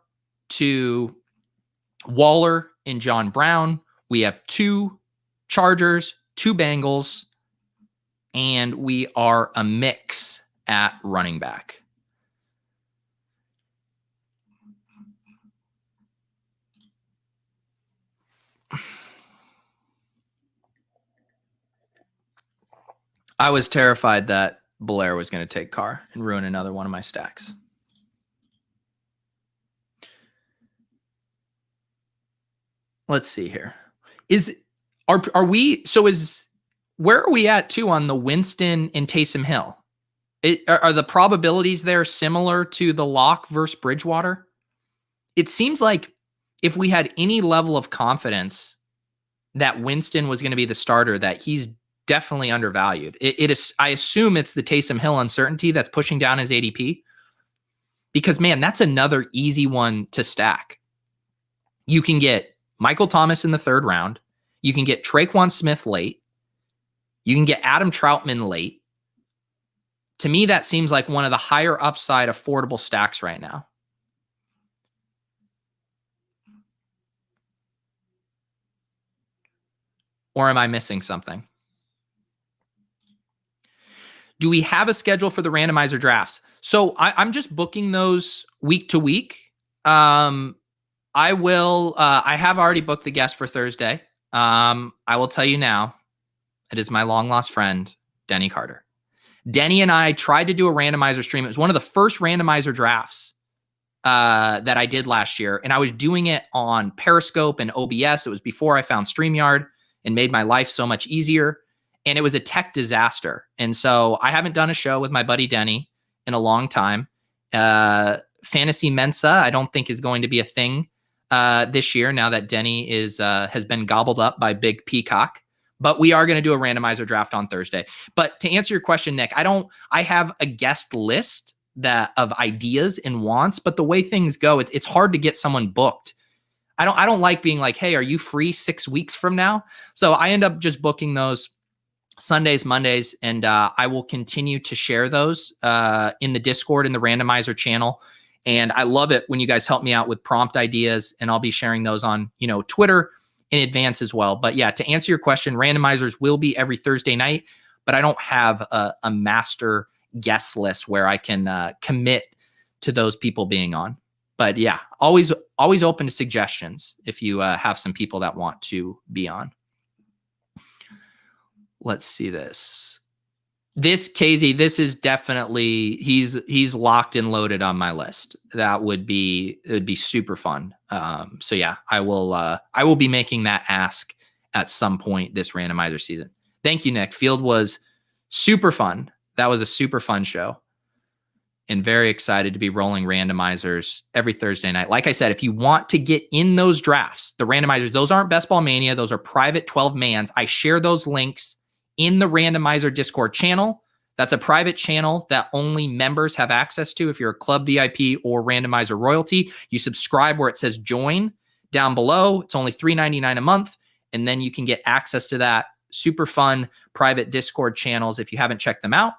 to Waller and John Brown. We have 2 Chargers, 2 Bengals, and we are a mix at running back. I was terrified that Blair was going to take Carr and ruin another one of my stacks. Let's see here. Where are we at too on the Winston and Taysom Hill? Are the probabilities there similar to the lock versus Bridgewater? It seems like if we had any level of confidence that Winston was going to be the starter, that he's definitely undervalued. It is. I assume it's the Taysom Hill uncertainty that's pushing down his ADP. Because, man, that's another easy one to stack. You can get Michael Thomas in the 3rd round. You can get Traquan Smith late. You can get Adam Troutman late. To me, that seems like one of the higher upside affordable stacks right now. Or am I missing something? Do we have a schedule for the randomizer drafts? So I'm just booking those week to week. I have already booked the guest for Thursday. I will tell you now, it is my long lost friend, Denny Carter. Denny and I tried to do a randomizer stream. It was one of the first randomizer drafts that I did last year. And I was doing it on Periscope and OBS. It was before I found StreamYard and made my life so much easier. And it was a tech disaster. And so I haven't done a show with my buddy Denny in a long time. Fantasy Mensa, I don't think is going to be a thing this year now that Denny has been gobbled up by Big Peacock. But we are going to do a randomizer draft on Thursday. But to answer your question, Nick, I have a guest list of ideas and wants, but the way things go, it's hard to get someone booked. I don't like being like, hey, are you free 6 weeks from now? So I end up just booking those Sundays, Mondays, and I will continue to share those in the Discord, in the randomizer channel. And I love it when you guys help me out with prompt ideas, and I'll be sharing those on, Twitter in advance as well. But yeah, to answer your question, randomizers will be every Thursday night, but I don't have a master guest list where I can commit to those people being on. But yeah, always open to suggestions if you have some people that want to be on. Let's see this. This KZ, this is definitely he's locked and loaded on my list. It would be super fun. So yeah, I will be making that ask at some point this randomizer season. Thank you, Nick. Field was super fun. That was a super fun show. And very excited to be rolling randomizers every Thursday night. Like I said, if you want to get in those drafts, the randomizers, those aren't Best Ball Mania. Those are private 12-mans. I share those links in the randomizer Discord channel. That's a private channel that only members have access to. If you're a club VIP or randomizer royalty, you subscribe where it says join down below. It's only $3.99 a month. And then you can get access to that super fun private Discord channels if you haven't checked them out.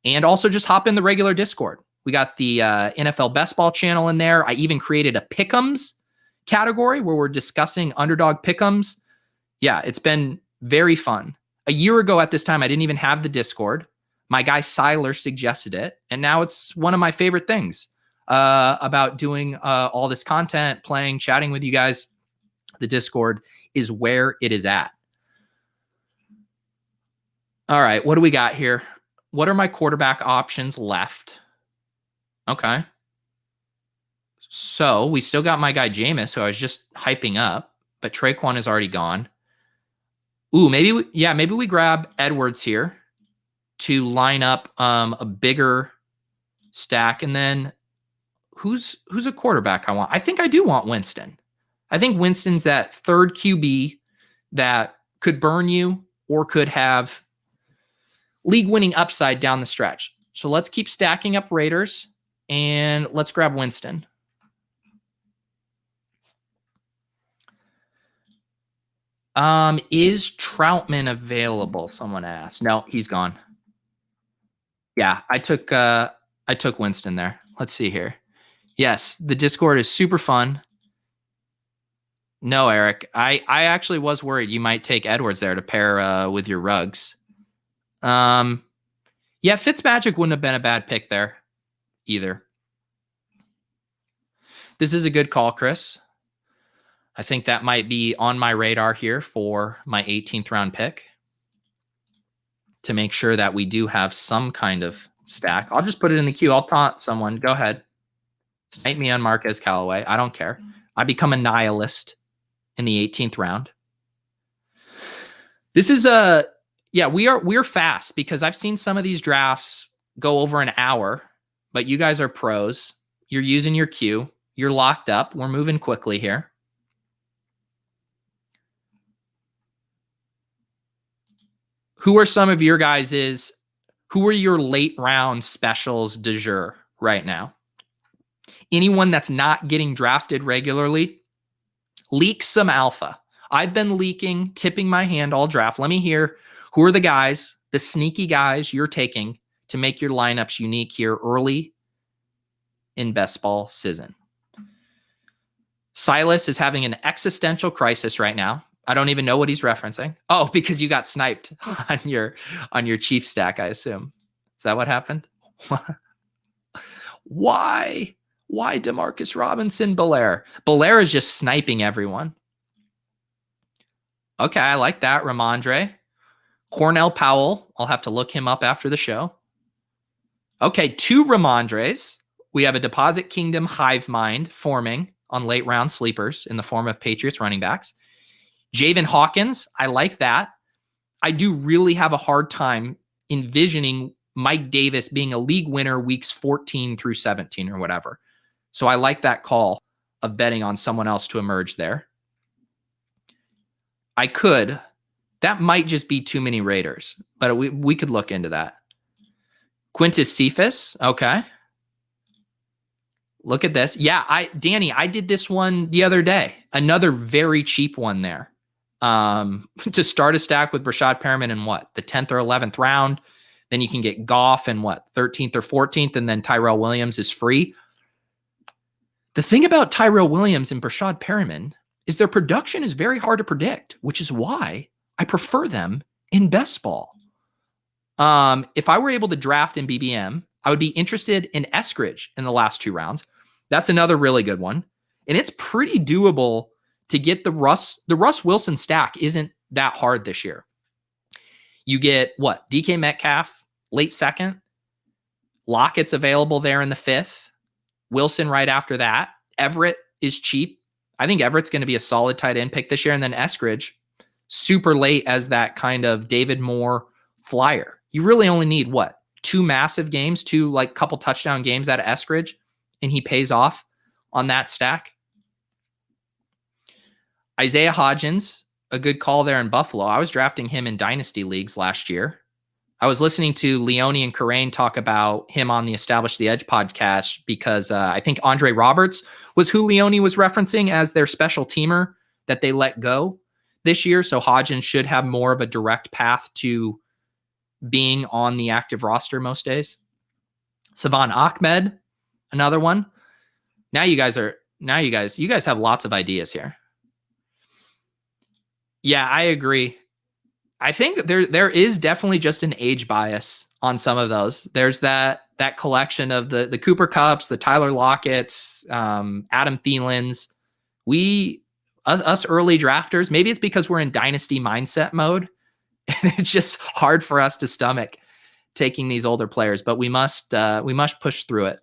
And also just hop in the regular Discord. We got the NFL Best Ball channel in there. I even created a Pick'ems category where we're discussing Underdog Pick'ems. Yeah, it's been Very fun. A year ago at this time, I didn't even have the Discord. My guy Siler suggested it, and now it's one of my favorite things about doing all this content, playing, chatting with you guys. The Discord is where it is at. All right, what do we got here? What are my quarterback options left? Okay. So we still got my guy Jameis, who I was just hyping up, but Traquan is already gone. Ooh, maybe we grab Edwards here to line up a bigger stack. And then who's a quarterback I want? I think I do want Winston. I think Winston's that third QB that could burn you or could have league-winning upside down the stretch. So let's keep stacking up Raiders, and let's grab Winston. Is Troutman available? Someone asked. No, he's gone. Yeah, I took Winston there. Let's see here. Yes, the Discord is super fun. No, Eric, I actually was worried you might take Edwards there to pair with your Ruggs. Yeah, Fitzmagic wouldn't have been a bad pick there either. This is a good call, Chris. I think that might be on my radar here for my 18th round pick to make sure that we do have some kind of stack. I'll just put it in the queue. I'll taunt someone. Go ahead. Snipe me on Marquez Callaway. I don't care. I become a nihilist in the 18th round. This is we're fast because I've seen some of these drafts go over an hour, but you guys are pros. You're using your queue. You're locked up. We're moving quickly here. Who are some of your guys' who are your late round specials du jour right now? Anyone that's not getting drafted regularly, leak some alpha. I've been leaking, tipping my hand all draft. Let me hear who are the guys, the sneaky guys you're taking to make your lineups unique here early in best ball season. Silas is having an existential crisis right now. I don't even know what he's referencing. Oh, because you got sniped on your chief stack, I assume. Is that what happened? Why Demarcus Robinson Belair? Belair is just sniping everyone. Okay, I like that. Ramondre. Cornell Powell. I'll have to look him up after the show. Okay, 2 Ramondres. We have a Deposit Kingdom hive mind forming on late round sleepers in the form of Patriots running backs. Javen Hawkins, I like that. I do really have a hard time envisioning Mike Davis being a league winner weeks 14 through 17 or whatever. So I like that call of betting on someone else to emerge there. That might just be too many Raiders, but we could look into that. Quintus Cephas, okay. Look at this. Yeah, Danny, I did this one the other day. Another very cheap one there. To start a stack with Brashad Perriman in the 10th or 11th round. Then you can get Goff in 13th or 14th, and then Tyrell Williams is free. The thing about Tyrell Williams and Brashad Perriman is their production is very hard to predict, which is why I prefer them in best ball. If I were able to draft in BBM, I would be interested in Eskridge in the last 2 rounds. That's another really good one. And it's pretty doable to get the Russ Wilson stack isn't that hard this year. You get DK Metcalf, late 2nd. Lockett's available there in the 5th. Wilson right after that. Everett is cheap. I think Everett's going to be a solid tight end pick this year. And then Eskridge, super late as that kind of David Moore flyer. You really only need 2 massive games, 2 couple touchdown games out of Eskridge, and he pays off on that stack. Isaiah Hodgins, a good call there in Buffalo. I was drafting him in dynasty leagues last year. I was listening to Leone and Karain talk about him on the Establish the Edge podcast because I think Andre Roberts was who Leone was referencing as their special teamer that they let go this year. So Hodgins should have more of a direct path to being on the active roster most days. Savon Ahmed, another one. You guys have lots of ideas here. Yeah, I agree. I think there is definitely just an age bias on some of those. There's that collection of the Cooper Kupps, the Tyler Lockett's, Adam Thielen's. Us early drafters, maybe it's because we're in dynasty mindset mode. And it's just hard for us to stomach taking these older players, but we must push through it.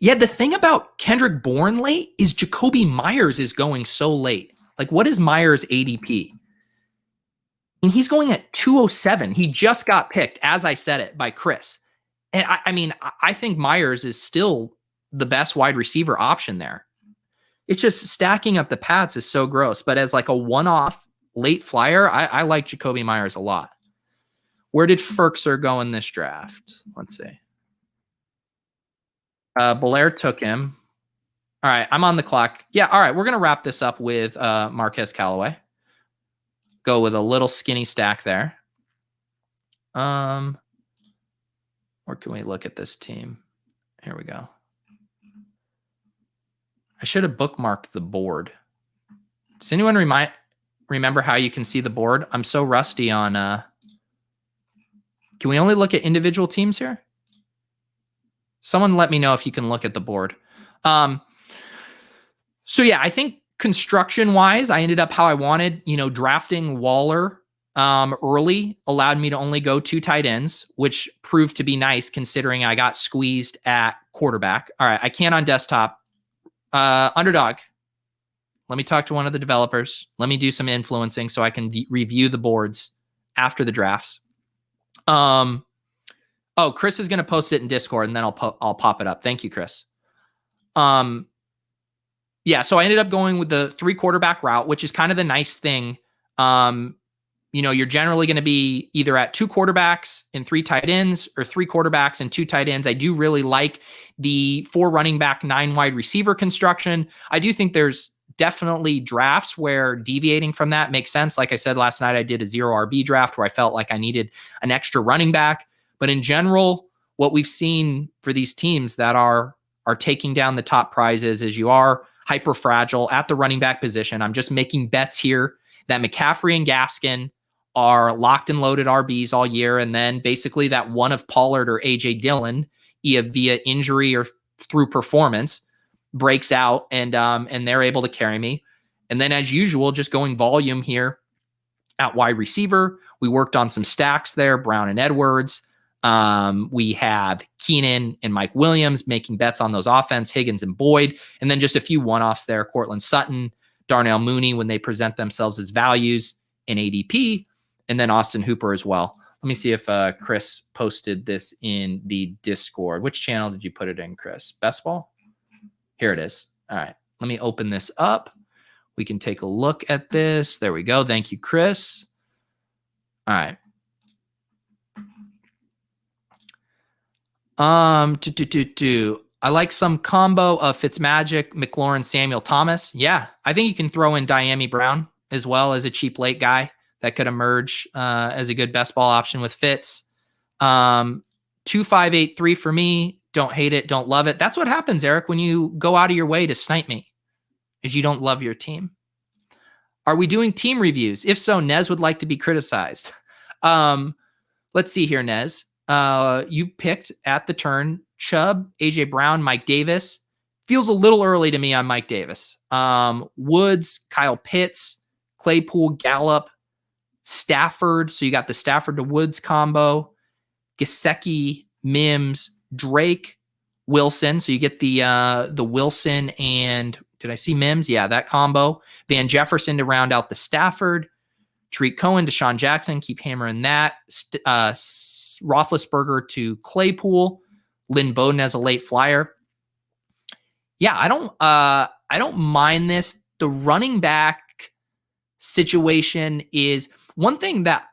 Yeah, the thing about Kendrick Bourne late is Jacoby Myers is going so late. Like, what is Myers' ADP? And he's going at 207. He just got picked, as I said it, by Chris. And I mean, I think Myers is still the best wide receiver option there. It's just stacking up the pads is so gross. But as like a one-off late flyer, I like Jacoby Myers a lot. Where did Ferkser go in this draft? Let's see. Belair took him. All right, I'm on the clock. Yeah, all right, we're going to wrap this up with Marquez Callaway. Go with a little skinny stack there. Where can we look at this team? Here we go. I should have bookmarked the board. Does anyone remember how you can see the board? I'm so rusty on... Can we only look at individual teams here? Someone let me know if you can look at the board. So yeah, I think construction-wise, I ended up how I wanted. Drafting Waller early allowed me to only go 2 tight ends, which proved to be nice considering I got squeezed at quarterback. All right, I can't on desktop. Underdog. Let me talk to one of the developers. Let me do some influencing so I can review the boards after the drafts. Oh, Chris is going to post it in Discord, and then I'll pop it up. Thank you, Chris. Yeah, so I ended up going with the 3 quarterback route, which is kind of the nice thing. You're generally going to be either at 2 quarterbacks and 3 tight ends, or 3 quarterbacks and 2 tight ends. I do really like the 4 running back, 9 wide receiver construction. I do think there's definitely drafts where deviating from that makes sense. Like I said last night, I did a 0 RB draft where I felt like I needed an extra running back. But in general, what we've seen for these teams that are taking down the top prizes is you are hyper fragile at the running back position. I'm just making bets here that McCaffrey and Gaskin are locked and loaded RBs all year. And then basically that one of Pollard or AJ Dillon, via injury or through performance, breaks out and they're able to carry me. And then as usual, just going volume here at wide receiver. We worked on some stacks there, Brown and Edwards. We have Keenan and Mike Williams making bets on those offense, Higgins and Boyd, and then just a few one-offs there, Cortland Sutton, Darnell Mooney when they present themselves as values in ADP, and then Austin Hooper as well. Let me see if Chris posted this in the Discord. Which channel did you put it in, Chris? Best Ball? Here it is. All right. Let me open this up. We can take a look at this. There we go. Thank you, Chris. All right. I like some combo of Fitzmagic, McLaurin, Samuel Thomas. Yeah, I think you can throw in Diami Brown as well as a cheap late guy that could emerge as a good best ball option with Fitz. 2583 for me. Don't hate it. Don't love it. That's what happens, Eric, when you go out of your way to snipe me, is you don't love your team. Are we doing team reviews? If so, Nez would like to be criticized. Let's see here, Nez. You picked at the turn Chubb, AJ Brown, Mike Davis. Feels a little early to me on Mike Davis. Woods, Kyle Pitts, Claypool, Gallup, Stafford. So you got the Stafford to Woods combo. Gesicki, Mims, Drake, Wilson. So you get the Wilson and did I see Mims? Yeah, that combo. Van Jefferson to round out the Stafford. Tariq Cohen, Deshaun Jackson, keep hammering that. Roethlisberger to Claypool. Lynn Bowden as a late flyer. Yeah, I don't mind this. The running back situation is one thing that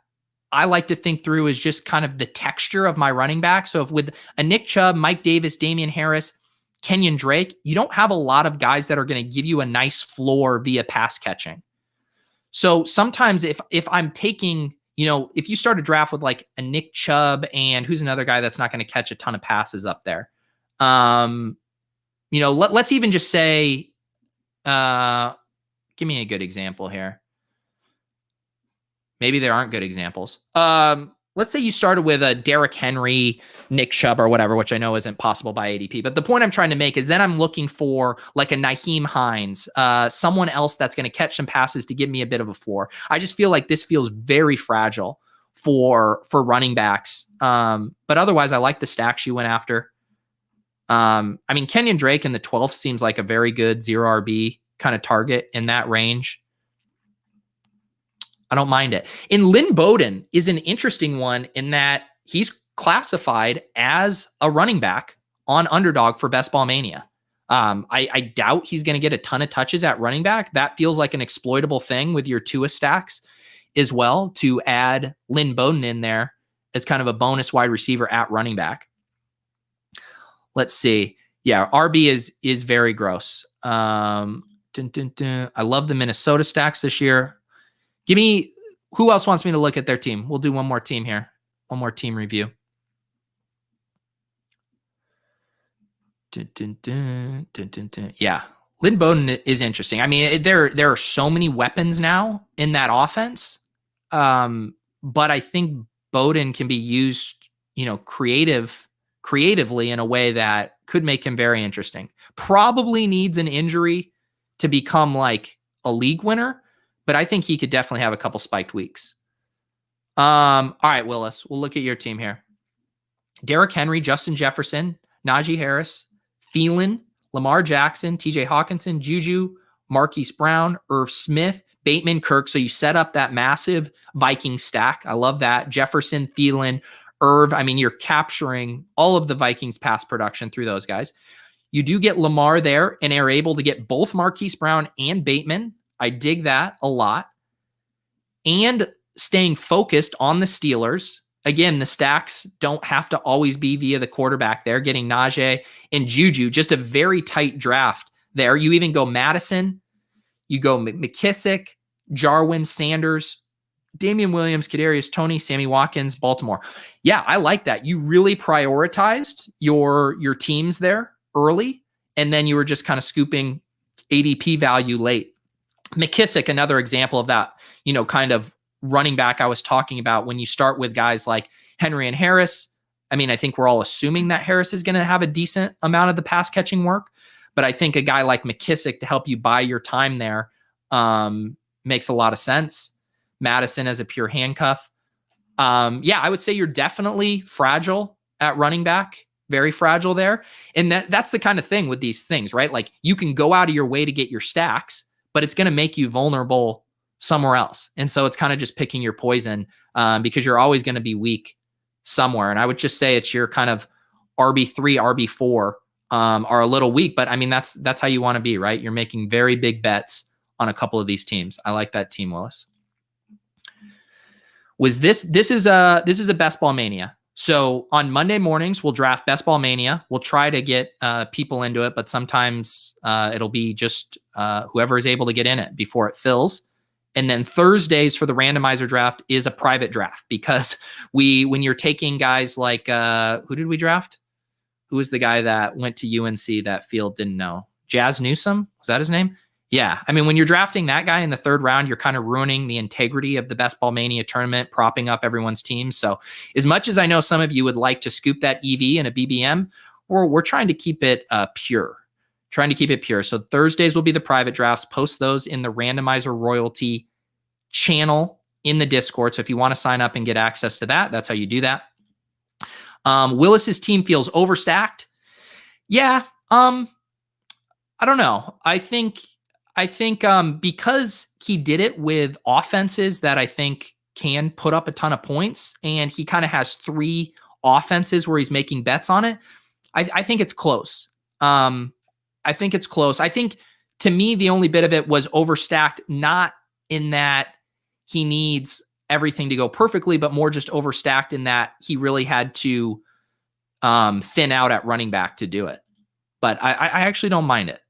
I like to think through is just kind of the texture of my running back. So if with a Nick Chubb, Mike Davis, Damian Harris, Kenyon Drake, you don't have a lot of guys that are going to give you a nice floor via pass catching. So sometimes if I'm taking, if you start a draft with like a Nick Chubb and who's another guy that's not going to catch a ton of passes up there. Let's even just say, give me a good example here. Maybe there aren't good examples. Let's say you started with a Derrick Henry, Nick Chubb, or whatever, which I know isn't possible by ADP. But the point I'm trying to make is then I'm looking for like a Nyheim Hines, someone else that's going to catch some passes to give me a bit of a floor. I just feel like this feels very fragile for running backs. But otherwise, I like the stacks you went after. I mean, Kenyon Drake in the 12th seems like a very good 0 RB kind of target in that range. I don't mind it. And Lynn Bowden is an interesting one in that he's classified as a running back on Underdog for Best Ball Mania. I doubt he's going to get a ton of touches at running back. That feels like an exploitable thing with your Tua stacks as well, to add Lynn Bowden in there as kind of a bonus wide receiver at running back. Let's see. Yeah, RB is very gross. I love the Minnesota stacks this year. Give me, who else wants me to look at their team? We'll do one more team here. One more team review. Yeah. Lynn Bowden is interesting. I mean, there are so many weapons now in that offense. But I think Bowden can be used, creatively in a way that could make him very interesting. Probably needs an injury to become like a league winner, but I think he could definitely have a couple spiked weeks. All right, Willis, we'll look at your team here. Derrick Henry, Justin Jefferson, Najee Harris, Thielen, Lamar Jackson, TJ Hawkinson, Juju, Marquise Brown, Irv Smith, Bateman, Kirk. So you set up that massive Viking stack. I love that. Jefferson, Thielen, Irv. I mean, you're capturing all of the Vikings pass production through those guys. You do get Lamar there and are able to get both Marquise Brown and Bateman. I dig that a lot. And staying focused on the Steelers. Again, the stacks don't have to always be via the quarterback there. Getting Najee and Juju, just a very tight draft there. You even go Madison. You go McKissick, Jarwin, Sanders, Damian Williams, Kadarius Toney, Sammy Watkins, Baltimore. Yeah, I like that. You really prioritized your teams there early, and then you were just kind of scooping ADP value late. McKissick, another example of that, kind of running back I was talking about. When you start with guys like Henry and Harris, I mean, I think we're all assuming that Harris is going to have a decent amount of the pass catching work, but I think a guy like McKissick to help you buy your time there makes a lot of sense. Madison as a pure handcuff. Yeah, I would say you're definitely fragile at running back, very fragile there. And that's the kind of thing with these things, right? Like you can go out of your way to get your stacks, but it's going to make you vulnerable somewhere else. And so it's kind of just picking your poison because you're always going to be weak somewhere. And I would just say it's your kind of RB3, RB4 are a little weak, but I mean, that's how you want to be, right? You're making very big bets on a couple of these teams. I like that team, Willis. This is a Best Ball Mania. So on Monday mornings, we'll draft Best Ball Mania. We'll try to get people into it, but sometimes it'll be just whoever is able to get in it before it fills. And then Thursdays for the randomizer draft is a private draft because when you're taking guys like, who did we draft? Who was the guy that went to UNC that Field didn't know? Jazz Newsome? Was that his name? Yeah. I mean, when you're drafting that guy in the third round, you're kind of ruining the integrity of the Best Ball Mania tournament, propping up everyone's team. So as much as I know some of you would like to scoop that EV in a BBM, we're trying to keep it pure. So Thursdays will be the private drafts. Post those in the randomizer royalty channel in the Discord. So if you want to sign up and get access to that, that's how you do that. Willis's team feels overstacked. Yeah. I don't know. I think because he did it with offenses that I think can put up a ton of points, and he kind of has 3 offenses where he's making bets on it, I think it's close. I think to me, the only bit of it was overstacked, not in that he needs everything to go perfectly, but more just overstacked in that he really had to thin out at running back to do it. But I actually don't mind it.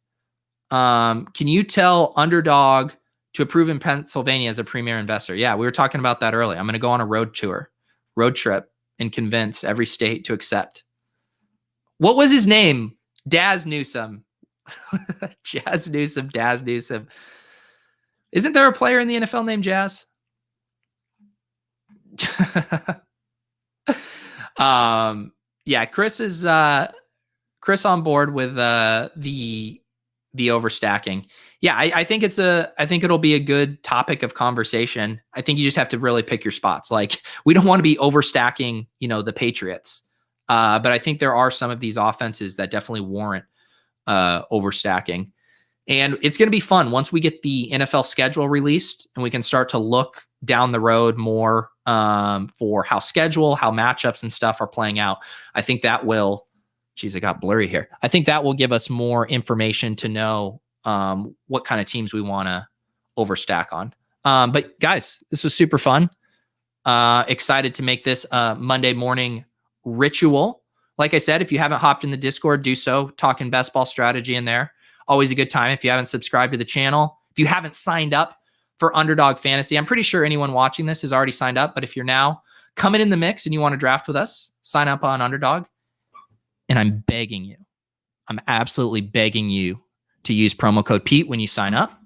Can you tell Underdog to approve in Pennsylvania as a premier investor? Yeah, we were talking about that earlier. I'm going to go on a road trip, and convince every state to accept. What was his name? Daz Newsome. Jazz Newsome, Daz Newsome. Isn't there a player in the NFL named Jazz? Yeah, Chris is Chris on board with the overstacking. Yeah, I think I think it'll be a good topic of conversation. I think you just have to really pick your spots. Like, we don't want to be overstacking, the Patriots. But I think there are some of these offenses that definitely warrant overstacking. And it's going to be fun once we get the NFL schedule released and we can start to look down the road more for how matchups and stuff are playing out. I think that will, geez, it got blurry here. I think that will give us more information to know what kind of teams we want to overstack on. But guys, this was super fun. Excited to make this Monday morning ritual. Like I said, if you haven't hopped in the Discord, do so. Talking best ball strategy in there. Always a good time. If you haven't subscribed to the channel, if you haven't signed up for Underdog Fantasy, I'm pretty sure anyone watching this has already signed up. But if you're now coming in the mix and you want to draft with us, sign up on Underdog. And I'm begging you, I'm absolutely begging you to use promo code Pete when you sign up.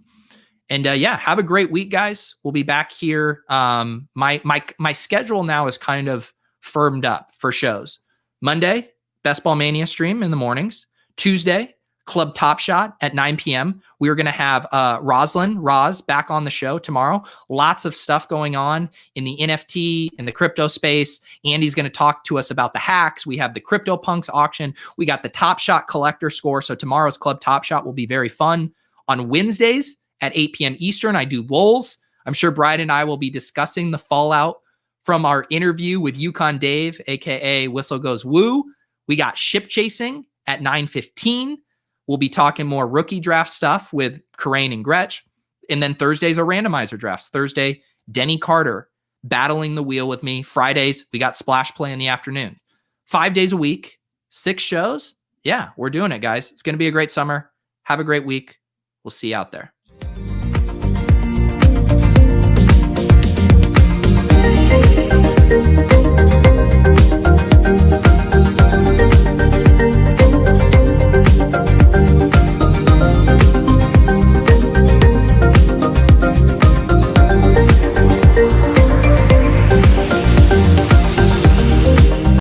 And yeah, have a great week, guys. We'll be back here. My schedule now is kind of firmed up for shows. Monday, Ball Mania stream in the mornings. Tuesday, Club Top Shot at 9 p.m. We are going to have Roz back on the show tomorrow. Lots of stuff going on in the NFT, in the crypto space. Andy's going to talk to us about the hacks. We have the CryptoPunks auction. We got the Top Shot collector score. So tomorrow's Club Top Shot will be very fun. On Wednesdays at 8 p.m. Eastern, I do LOLs. I'm sure Brian and I will be discussing the fallout from our interview with Yukon Dave, aka Whistle Goes Woo. We got ship chasing at 9:15. We'll be talking more rookie draft stuff with Karain and Gretch. And then Thursdays are randomizer drafts. Thursday, Denny Carter battling the wheel with me. Fridays, we got Splash Play in the afternoon. 5 days a week, 6 shows. Yeah, we're doing it, guys. It's going to be a great summer. Have a great week. We'll see you out there.